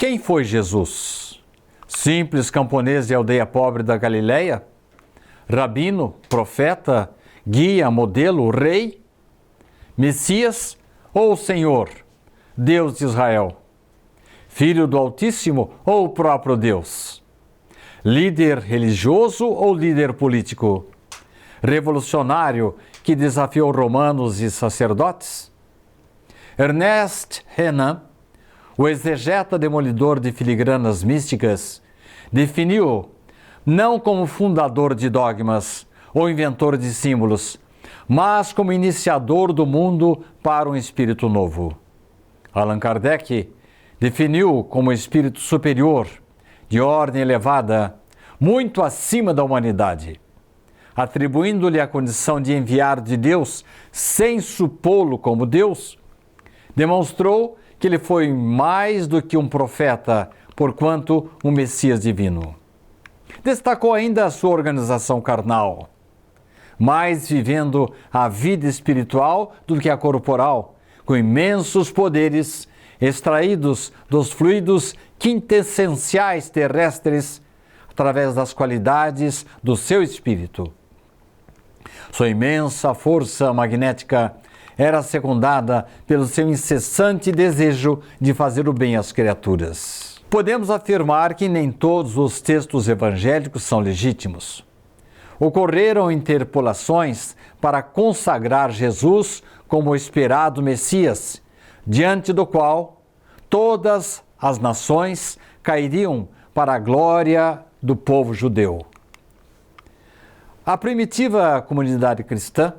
Quem foi Jesus? Simples camponês de aldeia pobre da Galileia? Rabino, profeta, guia, modelo, rei? Messias ou Senhor, Deus de Israel? Filho do Altíssimo ou o próprio Deus? Líder religioso ou líder político? Revolucionário que desafiou romanos e sacerdotes? Ernest Renan, o exegeta demolidor de filigranas místicas, definiu-o não como fundador de dogmas ou inventor de símbolos, mas como iniciador do mundo para um espírito novo. Allan Kardec definiu-o como espírito superior, de ordem elevada, muito acima da humanidade, atribuindo-lhe a condição de enviado de Deus sem supô-lo como Deus. Demonstrou que ele foi mais do que um profeta, porquanto um Messias divino. Destacou ainda a sua organização carnal, mais vivendo a vida espiritual do que a corporal, com imensos poderes extraídos dos fluidos quintessenciais terrestres através das qualidades do seu espírito. Sua imensa força magnética era secundada pelo seu incessante desejo de fazer o bem às criaturas. Podemos afirmar que nem todos os textos evangélicos são legítimos. Ocorreram interpolações para consagrar Jesus como o esperado Messias, diante do qual todas as nações cairiam para a glória do povo judeu. A primitiva comunidade cristã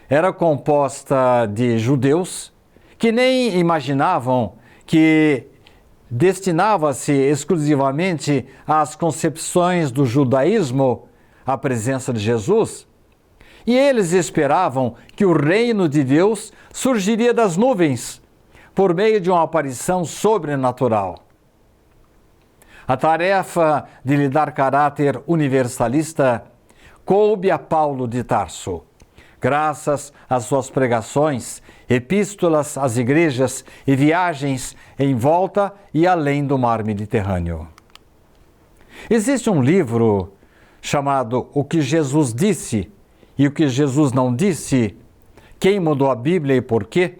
era composta de judeus que nem imaginavam que destinava-se exclusivamente às concepções do judaísmo a presença de Jesus, e eles esperavam que o reino de Deus surgiria das nuvens por meio de uma aparição sobrenatural. A tarefa de lhe dar caráter universalista coube a Paulo de Tarso, graças às suas pregações, epístolas às igrejas e viagens em volta e além do mar Mediterrâneo. Existe um livro chamado O que Jesus disse e o que Jesus não disse, Quem mudou a Bíblia e por quê?,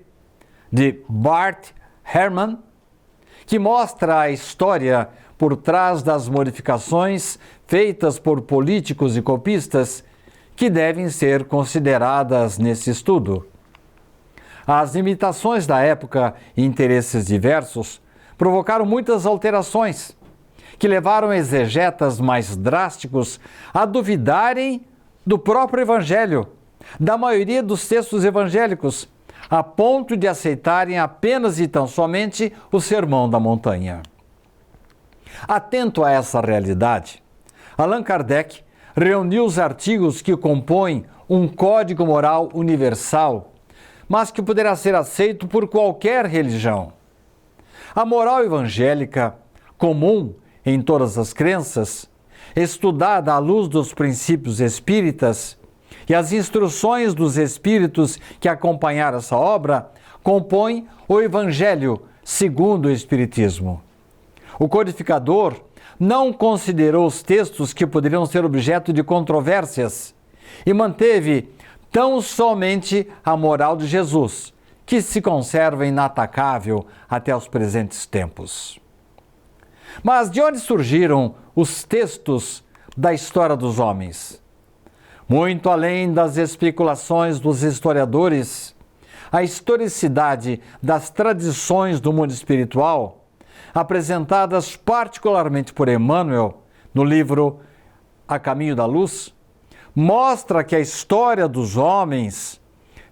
de Bart Ehrman, que mostra a história por trás das modificações feitas por políticos e copistas que devem ser consideradas nesse estudo. As limitações da época e interesses diversos provocaram muitas alterações, que levaram exegetas mais drásticos a duvidarem do próprio Evangelho, da maioria dos textos evangélicos, a ponto de aceitarem apenas e tão somente o Sermão da Montanha. Atento a essa realidade, Allan Kardec reuniu os artigos que compõem um código moral universal, mas que poderá ser aceito por qualquer religião. A moral evangélica, comum em todas as crenças, estudada à luz dos princípios espíritas e as instruções dos espíritos que acompanharam essa obra, compõem o Evangelho segundo o Espiritismo. O codificador não considerou os textos que poderiam ser objeto de controvérsias e manteve tão somente a moral de Jesus, que se conserva inatacável até os presentes tempos. Mas de onde surgiram os textos da história dos homens? Muito além das especulações dos historiadores, a historicidade das tradições do mundo espiritual, apresentadas particularmente por Emmanuel no livro A Caminho da Luz, mostra que a história dos homens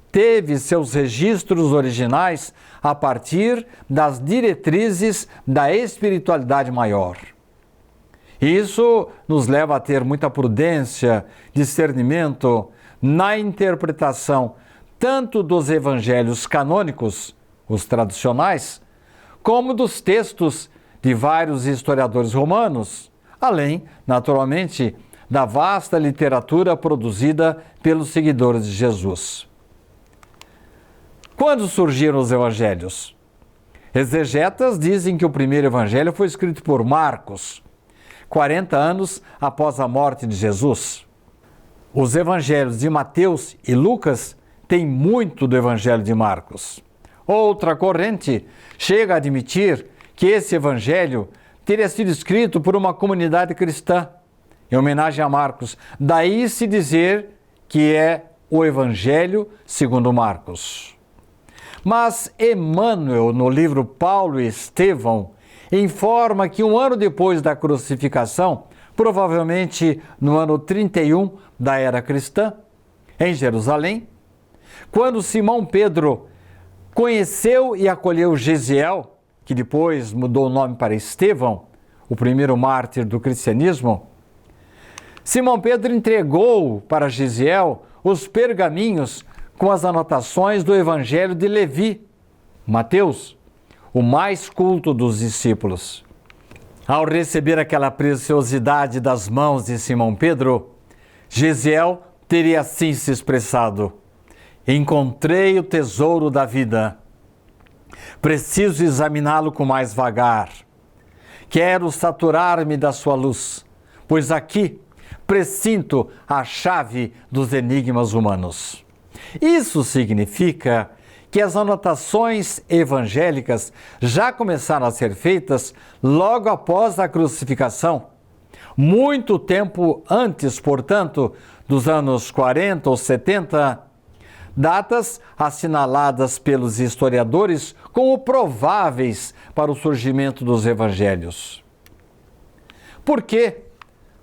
teve seus registros originais a partir das diretrizes da espiritualidade maior. Isso nos leva a ter muita prudência, discernimento na interpretação tanto dos evangelhos canônicos, os tradicionais, como dos textos de vários historiadores romanos, além, naturalmente, da vasta literatura produzida pelos seguidores de Jesus. Quando surgiram os evangelhos? Exegetas dizem que o primeiro evangelho foi escrito por Marcos, 40 anos após a morte de Jesus. Os evangelhos de Mateus e Lucas têm muito do evangelho de Marcos. Outra corrente chega a admitir que esse evangelho teria sido escrito por uma comunidade cristã, em homenagem a Marcos. Daí se dizer que é o evangelho segundo Marcos. Mas Emmanuel, no livro Paulo e Estevão, informa que um ano depois da crucificação, provavelmente no ano 31 da era cristã, em Jerusalém, quando Simão Pedro conheceu e acolheu Gesiel, que depois mudou o nome para Estevão, o primeiro mártir do cristianismo, Simão Pedro entregou para Gesiel os pergaminhos com as anotações do Evangelho de Levi, Mateus, o mais culto dos discípulos. Ao receber aquela preciosidade das mãos de Simão Pedro, Gesiel teria assim se expressado: encontrei o tesouro da vida. Preciso examiná-lo com mais vagar. Quero saturar-me da sua luz, pois aqui presinto a chave dos enigmas humanos. Isso significa que as anotações evangélicas já começaram a ser feitas logo após a crucificação, muito tempo antes, portanto, dos anos 40 ou 70, datas assinaladas pelos historiadores como prováveis para o surgimento dos evangelhos. Por que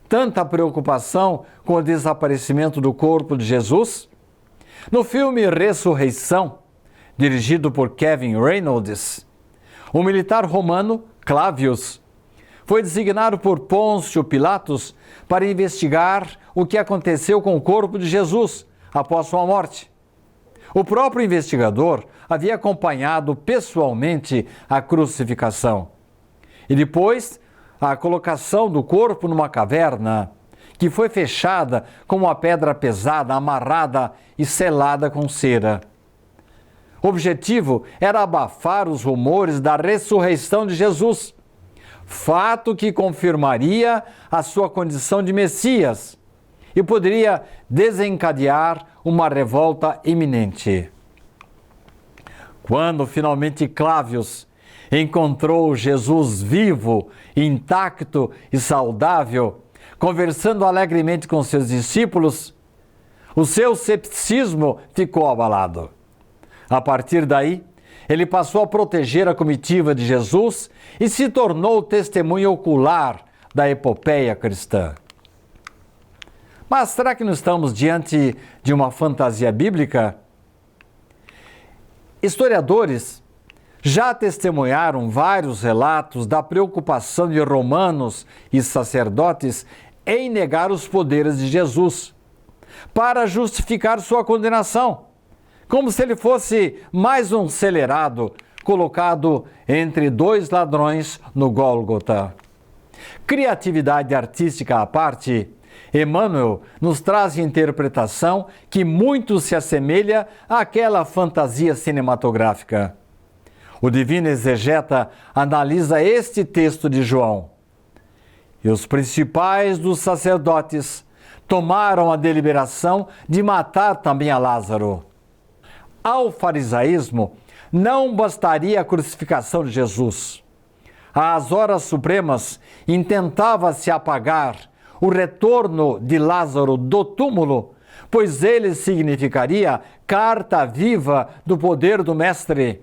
tanta preocupação com o desaparecimento do corpo de Jesus? No filme Ressurreição, dirigido por Kevin Reynolds, o militar romano Clavius foi designado por Pôncio Pilatos para investigar o que aconteceu com o corpo de Jesus após sua morte. O próprio investigador havia acompanhado pessoalmente a crucificação e depois a colocação do corpo numa caverna que foi fechada com uma pedra pesada, amarrada e selada com cera. O objetivo era abafar os rumores da ressurreição de Jesus, fato que confirmaria a sua condição de Messias e poderia desencadear uma revolta iminente. Quando finalmente Clavius encontrou Jesus vivo, intacto e saudável, conversando alegremente com seus discípulos, o seu cepticismo ficou abalado. A partir daí, ele passou a proteger a comitiva de Jesus e se tornou testemunha ocular da epopeia cristã. Mas será que não estamos diante de uma fantasia bíblica? Historiadores já testemunharam vários relatos da preocupação de romanos e sacerdotes em negar os poderes de Jesus, para justificar sua condenação, como se ele fosse mais um celerado colocado entre dois ladrões no Gólgota. Criatividade artística à parte, Emmanuel nos traz interpretação que muito se assemelha àquela fantasia cinematográfica. O divino exegeta analisa este texto de João. E os principais dos sacerdotes tomaram a deliberação de matar também a Lázaro. Ao farisaísmo não bastaria a crucificação de Jesus. Às horas supremas intentava-se apagar o retorno de Lázaro do túmulo, pois ele significaria carta viva do poder do Mestre.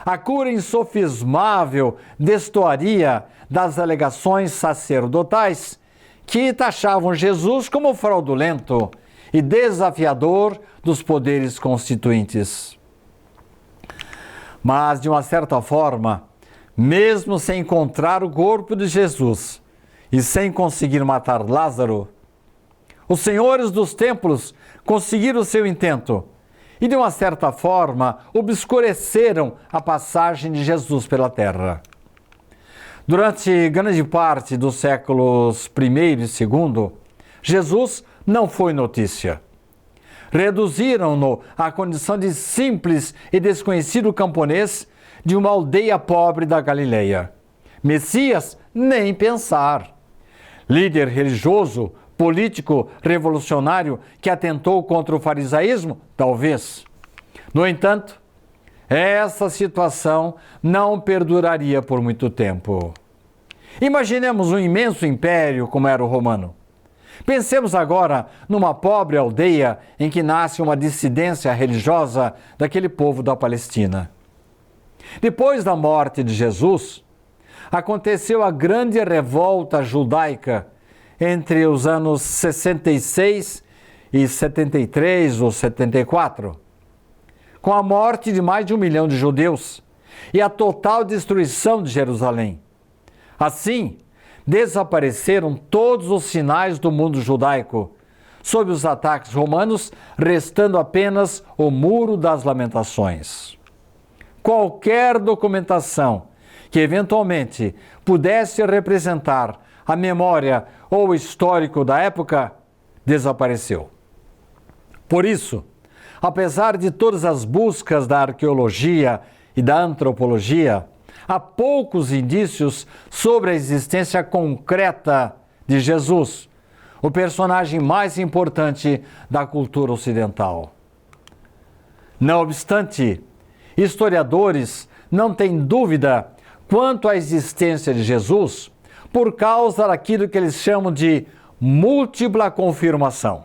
A cura insofismável destoaria das alegações sacerdotais que taxavam Jesus como fraudulento e desafiador dos poderes constituintes. Mas, de uma certa forma, mesmo sem encontrar o corpo de Jesus e sem conseguir matar Lázaro, os senhores dos templos conseguiram seu intento e, de uma certa forma, obscureceram a passagem de Jesus pela terra. Durante grande parte dos séculos I e II, Jesus não foi notícia. Reduziram-no à condição de simples e desconhecido camponês de uma aldeia pobre da Galileia. Messias, nem pensar. Líder religioso, político, revolucionário que atentou contra o farisaísmo? Talvez. No entanto, essa situação não perduraria por muito tempo. Imaginemos um imenso império como era o romano. Pensemos agora numa pobre aldeia em que nasce uma dissidência religiosa daquele povo da Palestina. Depois da morte de Jesus, aconteceu a grande revolta judaica entre os anos 66 e 73 ou 74, com a morte de mais de 1 milhão de judeus e a total destruição de Jerusalém. Assim, desapareceram todos os sinais do mundo judaico, sob os ataques romanos, restando apenas o Muro das Lamentações. Qualquer documentação que eventualmente pudesse representar a memória ou o histórico da época desapareceu. Por isso, apesar de todas as buscas da arqueologia e da antropologia, há poucos indícios sobre a existência concreta de Jesus, o personagem mais importante da cultura ocidental. Não obstante, historiadores não têm dúvida quanto à existência de Jesus por causa daquilo que eles chamam de múltipla confirmação.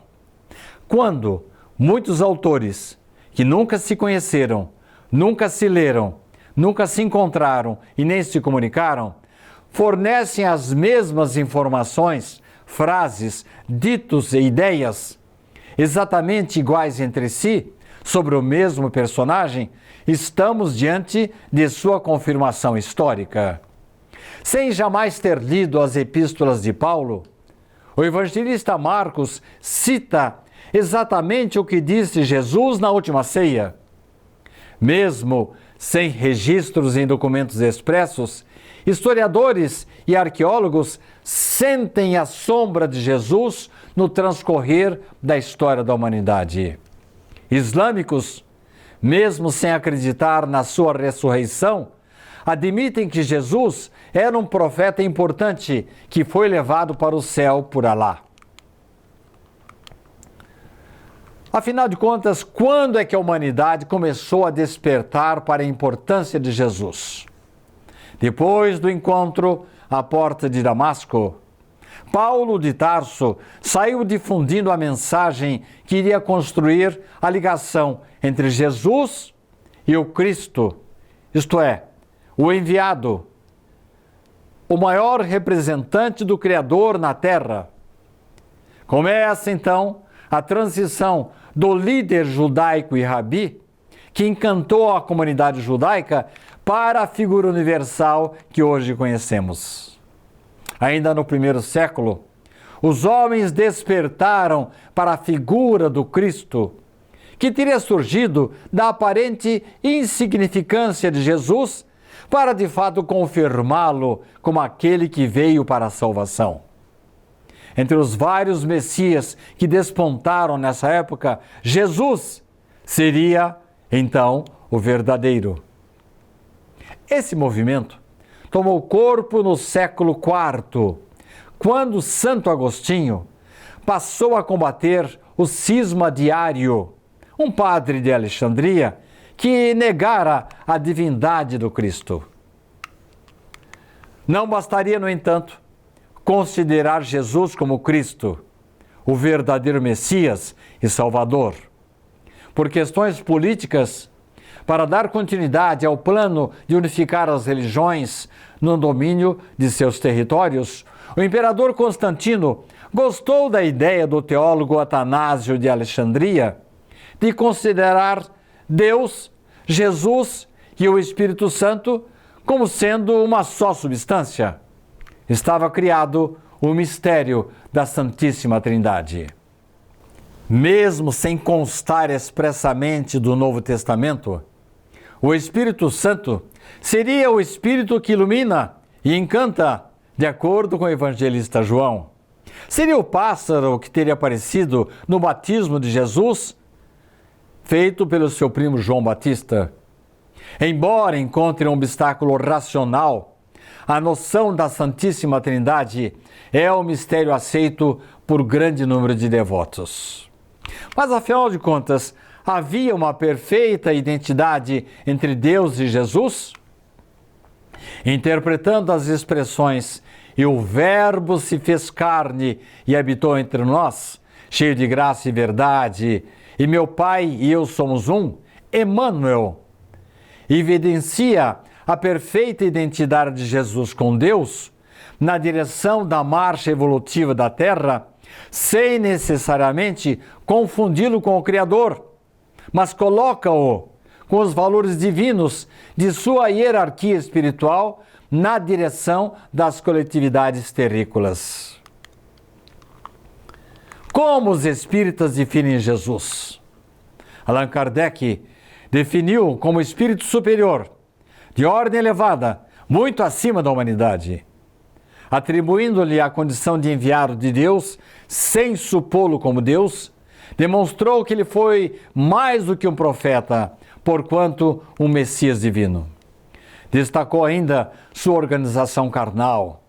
Quando muitos autores que nunca se conheceram, nunca se leram, nunca se encontraram e nem se comunicaram, fornecem as mesmas informações, frases, ditos e ideias exatamente iguais entre si sobre o mesmo personagem, estamos diante de sua confirmação histórica. Sem jamais ter lido as epístolas de Paulo, o evangelista Marcos cita exatamente o que disse Jesus na última ceia. Mesmo sem registros em documentos expressos, historiadores e arqueólogos sentem a sombra de Jesus no transcorrer da história da humanidade. Islâmicos, mesmo sem acreditar na sua ressurreição, admitem que Jesus era um profeta importante que foi levado para o céu por Alá. Afinal de contas, quando é que a humanidade começou a despertar para a importância de Jesus? Depois do encontro à porta de Damasco, Paulo de Tarso saiu difundindo a mensagem que iria construir a ligação entre Jesus e o Cristo, isto é, o enviado, o maior representante do Criador na Terra. Começa então a transição do líder judaico e rabi, que encantou a comunidade judaica, para a figura universal que hoje conhecemos. Ainda no primeiro século, os homens despertaram para a figura do Cristo, que teria surgido da aparente insignificância de Jesus, para de fato confirmá-lo como aquele que veio para a salvação. Entre os vários messias que despontaram nessa época, Jesus seria, então, o verdadeiro. Esse movimento tomou corpo no século IV, quando Santo Agostinho passou a combater o cisma de Ário, um padre de Alexandria que negara a divindade do Cristo. Não bastaria, no entanto, considerar Jesus como Cristo, o verdadeiro Messias e Salvador. Por questões políticas, para dar continuidade ao plano de unificar as religiões no domínio de seus territórios, o imperador Constantino gostou da ideia do teólogo Atanásio de Alexandria de considerar Deus, Jesus e o Espírito Santo como sendo uma só substância. Estava criado o mistério da Santíssima Trindade. Mesmo sem constar expressamente do Novo Testamento, o Espírito Santo seria o Espírito que ilumina e encanta, de acordo com o evangelista João. Seria o pássaro que teria aparecido no batismo de Jesus, feito pelo seu primo João Batista. Embora encontre um obstáculo racional, a noção da Santíssima Trindade é um mistério aceito por grande número de devotos. Mas, afinal de contas, havia uma perfeita identidade entre Deus e Jesus? Interpretando as expressões "e o Verbo se fez carne e habitou entre nós, cheio de graça e verdade, e meu Pai e eu somos um", Emmanuel evidencia a perfeita identidade de Jesus com Deus na direção da marcha evolutiva da Terra, sem necessariamente confundi-lo com o Criador, mas coloca-o com os valores divinos de sua hierarquia espiritual na direção das coletividades terrícolas. Como os espíritas definem Jesus? Allan Kardec definiu como espírito superior, de ordem elevada, muito acima da humanidade, atribuindo-lhe a condição de enviado de Deus, sem supô-lo como Deus, demonstrou que ele foi mais do que um profeta, porquanto um Messias divino. Destacou ainda sua organização carnal,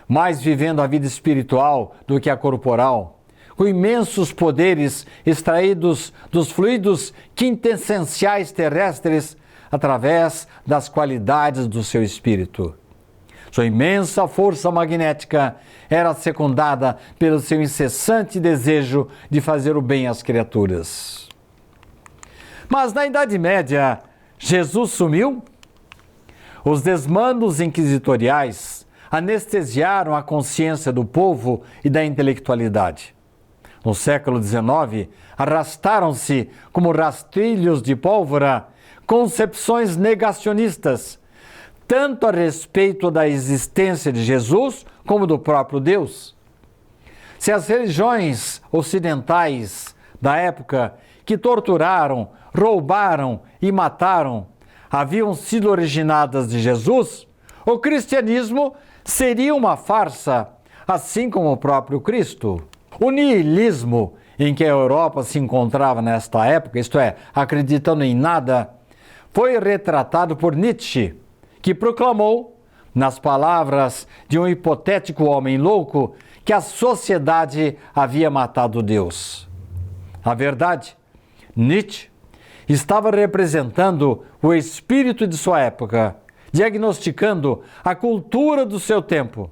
mais vivendo a vida espiritual do que a corporal, com imensos poderes extraídos dos fluidos quintessenciais terrestres através das qualidades do seu espírito. Sua imensa força magnética era secundada pelo seu incessante desejo de fazer o bem às criaturas. Mas na Idade Média, Jesus sumiu? Os desmandos inquisitoriais anestesiaram a consciência do povo e da intelectualidade. No século XIX, arrastaram-se como rastrilhos de pólvora concepções negacionistas, tanto a respeito da existência de Jesus como do próprio Deus. Se as religiões ocidentais da época, que torturaram, roubaram e mataram, haviam sido originadas de Jesus, o cristianismo seria uma farsa, assim como o próprio Cristo. O niilismo em que a Europa se encontrava nesta época, isto é, acreditando em nada, foi retratado por Nietzsche, que proclamou, nas palavras de um hipotético homem louco, que a sociedade havia matado Deus. Na verdade, Nietzsche estava representando o espírito de sua época, diagnosticando a cultura do seu tempo,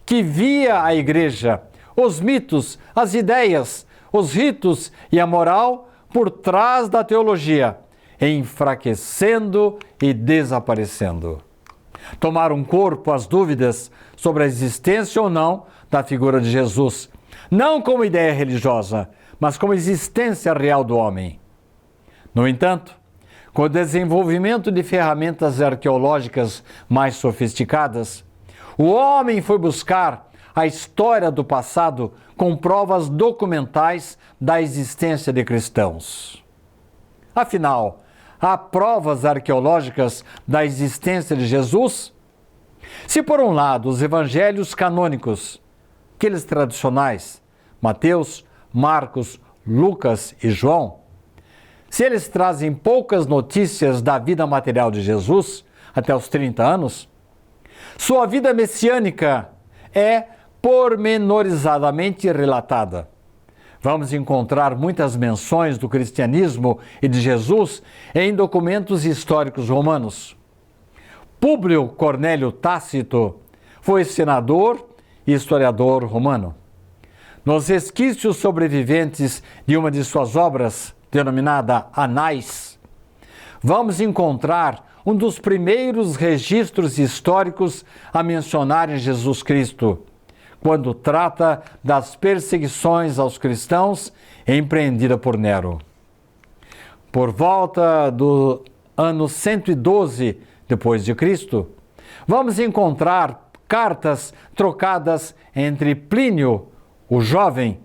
que via a igreja, os mitos, as ideias, os ritos e a moral por trás da teologia, enfraquecendo e desaparecendo. Tomaram corpo as dúvidas sobre a existência ou não da figura de Jesus, não como ideia religiosa, mas como existência real do homem. No entanto, com o desenvolvimento de ferramentas arqueológicas mais sofisticadas, o homem foi buscar a história do passado com provas documentais da existência de cristãos. Afinal, há provas arqueológicas da existência de Jesus? Se por um lado os evangelhos canônicos, aqueles tradicionais, Mateus, Marcos, Lucas e João, se eles trazem poucas notícias da vida material de Jesus até os 30 anos, sua vida messiânica é pormenorizadamente relatada. Vamos encontrar muitas menções do cristianismo e de Jesus em documentos históricos romanos. Públio Cornélio Tácito foi senador e historiador romano. Nos resquícios sobreviventes de uma de suas obras, denominada Anais, vamos encontrar um dos primeiros registros históricos a mencionarem Jesus Cristo, quando trata das perseguições aos cristãos empreendida por Nero. Por volta do ano 112 depois de Cristo, vamos encontrar cartas trocadas entre Plínio, o jovem,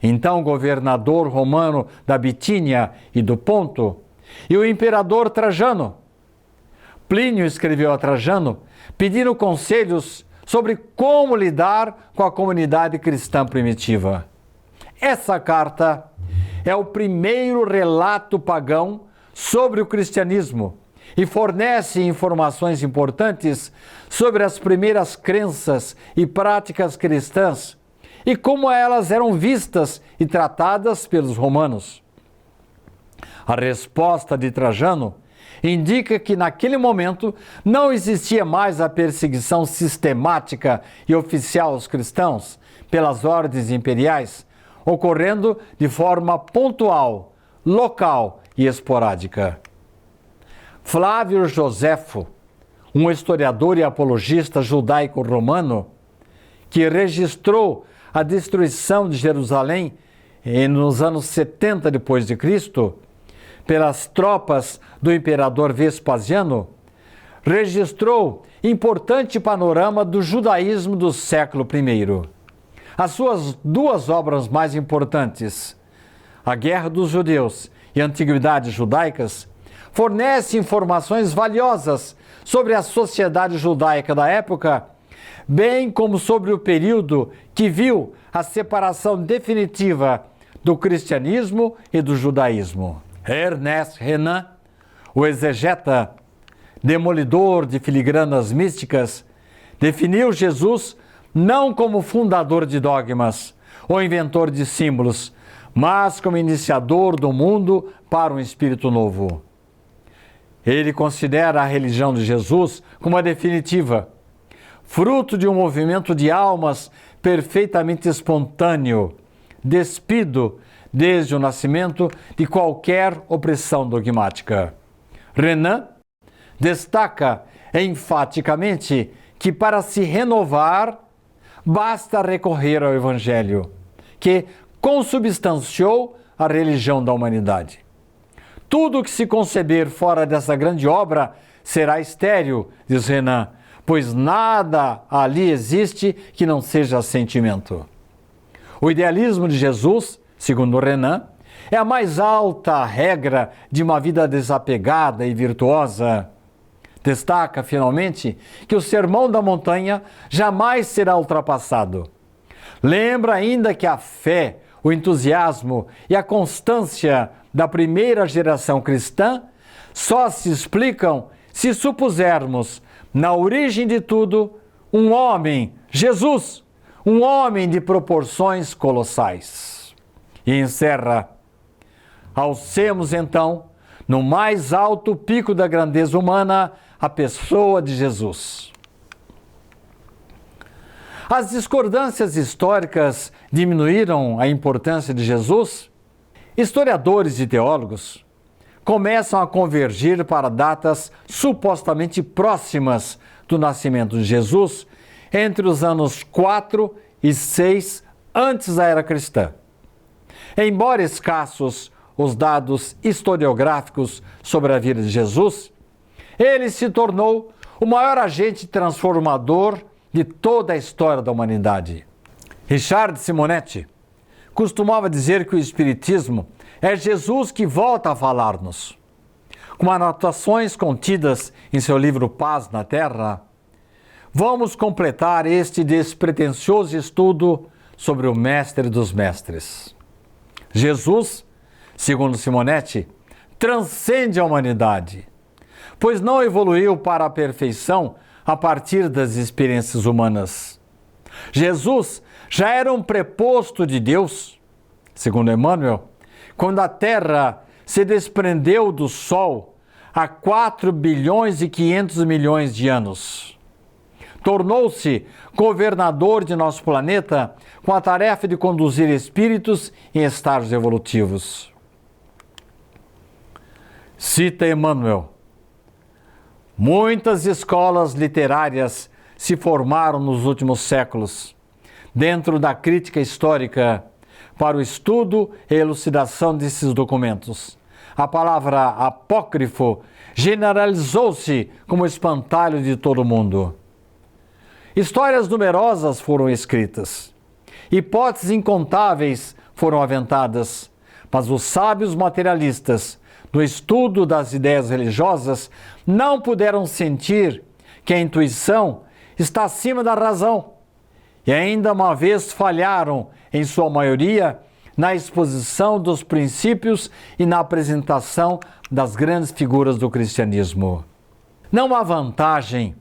então governador romano da Bitínia e do Ponto, e o imperador Trajano. Plínio escreveu a Trajano pedindo conselhos sobre como lidar com a comunidade cristã primitiva. Essa carta é o primeiro relato pagão sobre o cristianismo e fornece informações importantes sobre as primeiras crenças e práticas cristãs e como elas eram vistas e tratadas pelos romanos. A resposta de Trajano indica que naquele momento não existia mais a perseguição sistemática e oficial aos cristãos pelas ordens imperiais, ocorrendo de forma pontual, local e esporádica. Flávio Joséfo, um historiador e apologista judaico-romano, que registrou a destruição de Jerusalém nos anos 70 d.C., pelas tropas do imperador Vespasiano, registrou importante panorama do judaísmo do século I. As suas duas obras mais importantes, A Guerra dos Judeus e Antiguidades Judaicas, fornecem informações valiosas sobre a sociedade judaica da época, bem como sobre o período que viu a separação definitiva do cristianismo e do judaísmo. Ernest Renan, o exegeta, demolidor de filigranas místicas, definiu Jesus não como fundador de dogmas ou inventor de símbolos, mas como iniciador do mundo para um espírito novo. Ele considera a religião de Jesus como a definitiva, fruto de um movimento de almas perfeitamente espontâneo, despido desde o nascimento de qualquer opressão dogmática. Renan destaca enfaticamente que para se renovar basta recorrer ao Evangelho, que consubstanciou a religião da humanidade. Tudo que se conceber fora dessa grande obra será estéril, diz Renan, pois nada ali existe que não seja sentimento. O idealismo de Jesus, segundo Renan, é a mais alta regra de uma vida desapegada e virtuosa. Destaca, finalmente, que o Sermão da Montanha jamais será ultrapassado. Lembra ainda que a fé, o entusiasmo e a constância da primeira geração cristã só se explicam se supusermos, na origem de tudo, um homem, Jesus, um homem de proporções colossais. E encerra: alcemos então, no mais alto pico da grandeza humana, a pessoa de Jesus. As discordâncias históricas diminuíram a importância de Jesus? Historiadores e teólogos começam a convergir para datas supostamente próximas do nascimento de Jesus, entre os anos 4 e 6 antes da era cristã. Embora escassos os dados historiográficos sobre a vida de Jesus, ele se tornou o maior agente transformador de toda a história da humanidade. Richard Simonetti costumava dizer que o Espiritismo é Jesus que volta a falar-nos. Com anotações contidas em seu livro Paz na Terra, vamos completar este despretensioso estudo sobre o Mestre dos Mestres. Jesus, segundo Simonetti, transcende a humanidade, pois não evoluiu para a perfeição a partir das experiências humanas. Jesus já era um preposto de Deus, segundo Emmanuel, quando a Terra se desprendeu do Sol há 4 bilhões e 500 milhões de anos. Tornou-se governador de nosso planeta com a tarefa de conduzir espíritos em estágios evolutivos. Cita Emmanuel: muitas escolas literárias se formaram nos últimos séculos, dentro da crítica histórica, para o estudo e elucidação desses documentos. A palavra apócrifo generalizou-se como espantalho de todo mundo. Histórias numerosas foram escritas, hipóteses incontáveis foram aventadas, mas os sábios materialistas, no estudo das ideias religiosas, não puderam sentir que a intuição está acima da razão e ainda uma vez falharam, em sua maioria, na exposição dos princípios e na apresentação das grandes figuras do cristianismo. Não há vantagem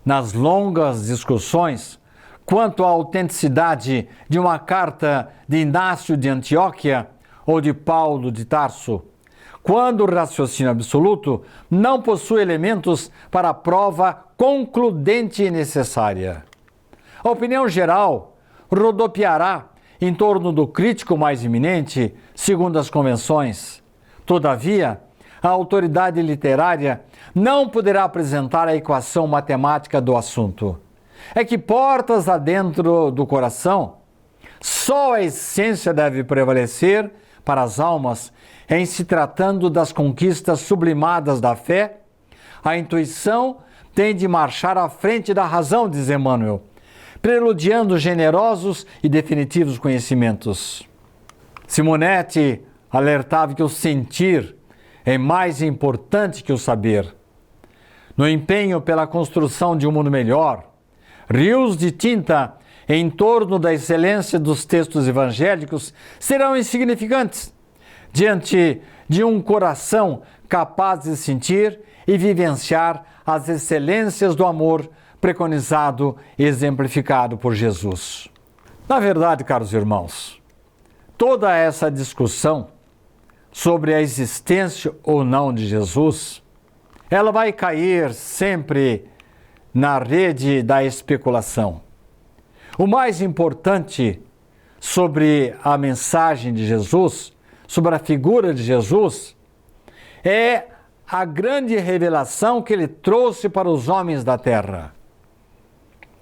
nas longas discussões quanto à autenticidade de uma carta de Inácio de Antioquia ou de Paulo de Tarso, quando o raciocínio absoluto não possui elementos para a prova concludente e necessária. A opinião geral rodopiará em torno do crítico mais eminente, segundo as convenções. Todavia, a autoridade literária não poderá apresentar a equação matemática do assunto. É que portas adentro do coração, só a essência deve prevalecer para as almas em se tratando das conquistas sublimadas da fé. A intuição tem de marchar à frente da razão, diz Emmanuel, preludiando generosos e definitivos conhecimentos. Simonetti alertava que o sentir é mais importante que o saber. No empenho pela construção de um mundo melhor, rios de tinta em torno da excelência dos textos evangélicos serão insignificantes diante de um coração capaz de sentir e vivenciar as excelências do amor preconizado e exemplificado por Jesus. Na verdade, caros irmãos, toda essa discussão sobre a existência ou não de Jesus, ela vai cair sempre na rede da especulação. O mais importante sobre a mensagem de Jesus, sobre a figura de Jesus, é a grande revelação que ele trouxe para os homens da terra.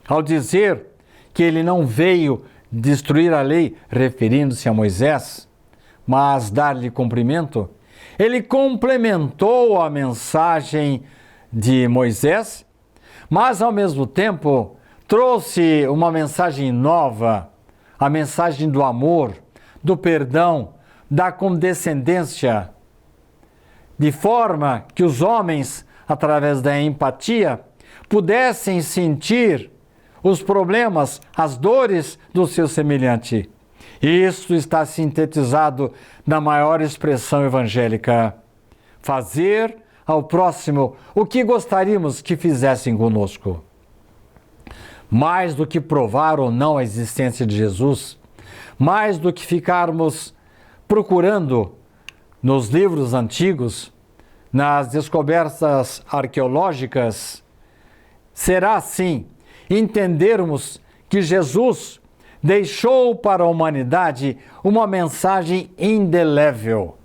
Ao dizer que ele não veio destruir a lei, referindo-se a Moisés, mas dar-lhe cumprimento, ele complementou a mensagem de Moisés, mas ao mesmo tempo trouxe uma mensagem nova, a mensagem do amor, do perdão, da condescendência, de forma que os homens, através da empatia, pudessem sentir os problemas, as dores do seu semelhante. Isso está sintetizado na maior expressão evangélica: fazer ao próximo o que gostaríamos que fizessem conosco. Mais do que provar ou não a existência de Jesus, mais do que ficarmos procurando nos livros antigos, nas descobertas arqueológicas, será assim entendermos que Jesus deixou para a humanidade uma mensagem indelével,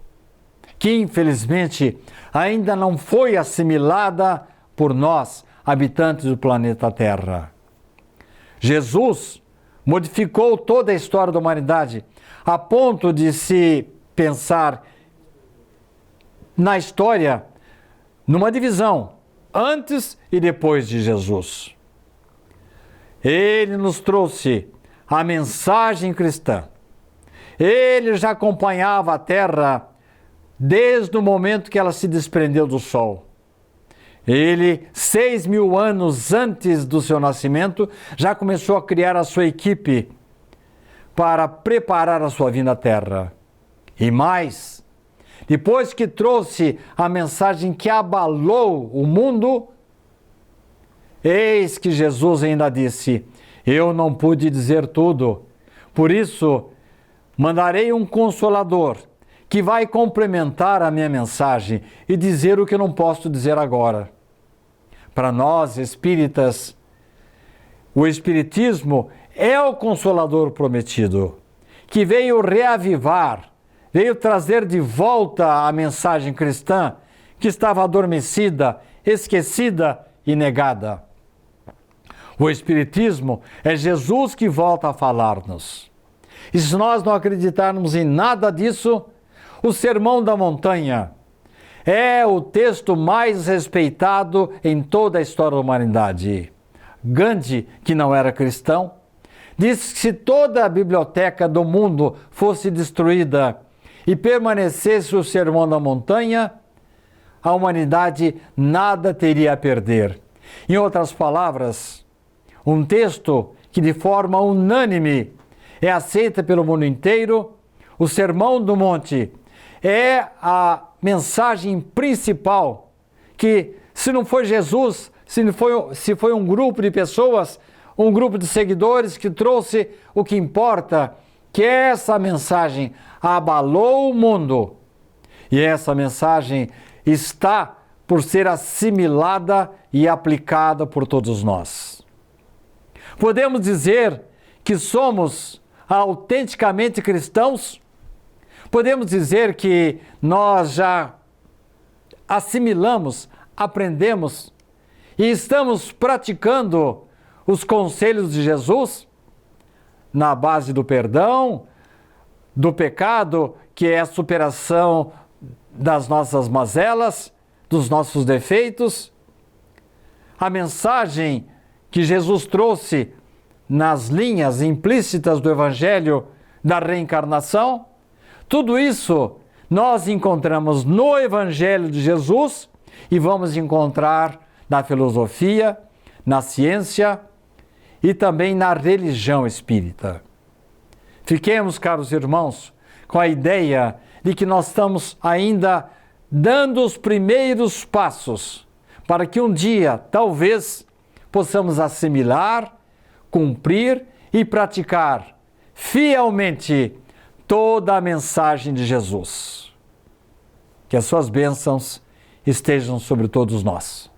que infelizmente ainda não foi assimilada por nós, habitantes do planeta Terra. Jesus modificou toda a história da humanidade, a ponto de se pensar na história numa divisão antes e depois de Jesus. Ele nos trouxe a mensagem cristã. Ele já acompanhava a Terra desde o momento que ela se desprendeu do Sol. Ele, 6.000 anos antes do seu nascimento, já começou a criar a sua equipe para preparar a sua vinda à Terra. E mais, depois que trouxe a mensagem que abalou o mundo, eis que Jesus ainda disse: eu não pude dizer tudo, por isso mandarei um Consolador que vai complementar a minha mensagem e dizer o que eu não posso dizer agora. Para nós espíritas, o Espiritismo é o Consolador prometido, que veio reavivar, veio trazer de volta a mensagem cristã que estava adormecida, esquecida e negada. O Espiritismo é Jesus que volta a falar-nos. E se nós não acreditarmos em nada disso, o Sermão da Montanha é o texto mais respeitado em toda a história da humanidade. Gandhi, que não era cristão, disse que se toda a biblioteca do mundo fosse destruída e permanecesse o Sermão da Montanha, a humanidade nada teria a perder. Em outras palavras, um texto que de forma unânime é aceita pelo mundo inteiro, o Sermão do Monte, é a mensagem principal, que se não foi Jesus, se foi um grupo de pessoas, um grupo de seguidores que trouxe, o que importa, que essa mensagem abalou o mundo. E essa mensagem está por ser assimilada e aplicada por todos nós. Podemos dizer que somos autenticamente cristãos? Podemos dizer que nós já assimilamos, aprendemos e estamos praticando os conselhos de Jesus na base do perdão, do pecado, que é a superação das nossas mazelas, dos nossos defeitos. A mensagem que Jesus trouxe nas linhas implícitas do Evangelho da reencarnação, tudo isso nós encontramos no Evangelho de Jesus e vamos encontrar na filosofia, na ciência e também na religião espírita. Fiquemos, caros irmãos, com a ideia de que nós estamos ainda dando os primeiros passos para que um dia, talvez, possamos assimilar, cumprir e praticar fielmente toda a mensagem de Jesus. Que as suas bênçãos estejam sobre todos nós.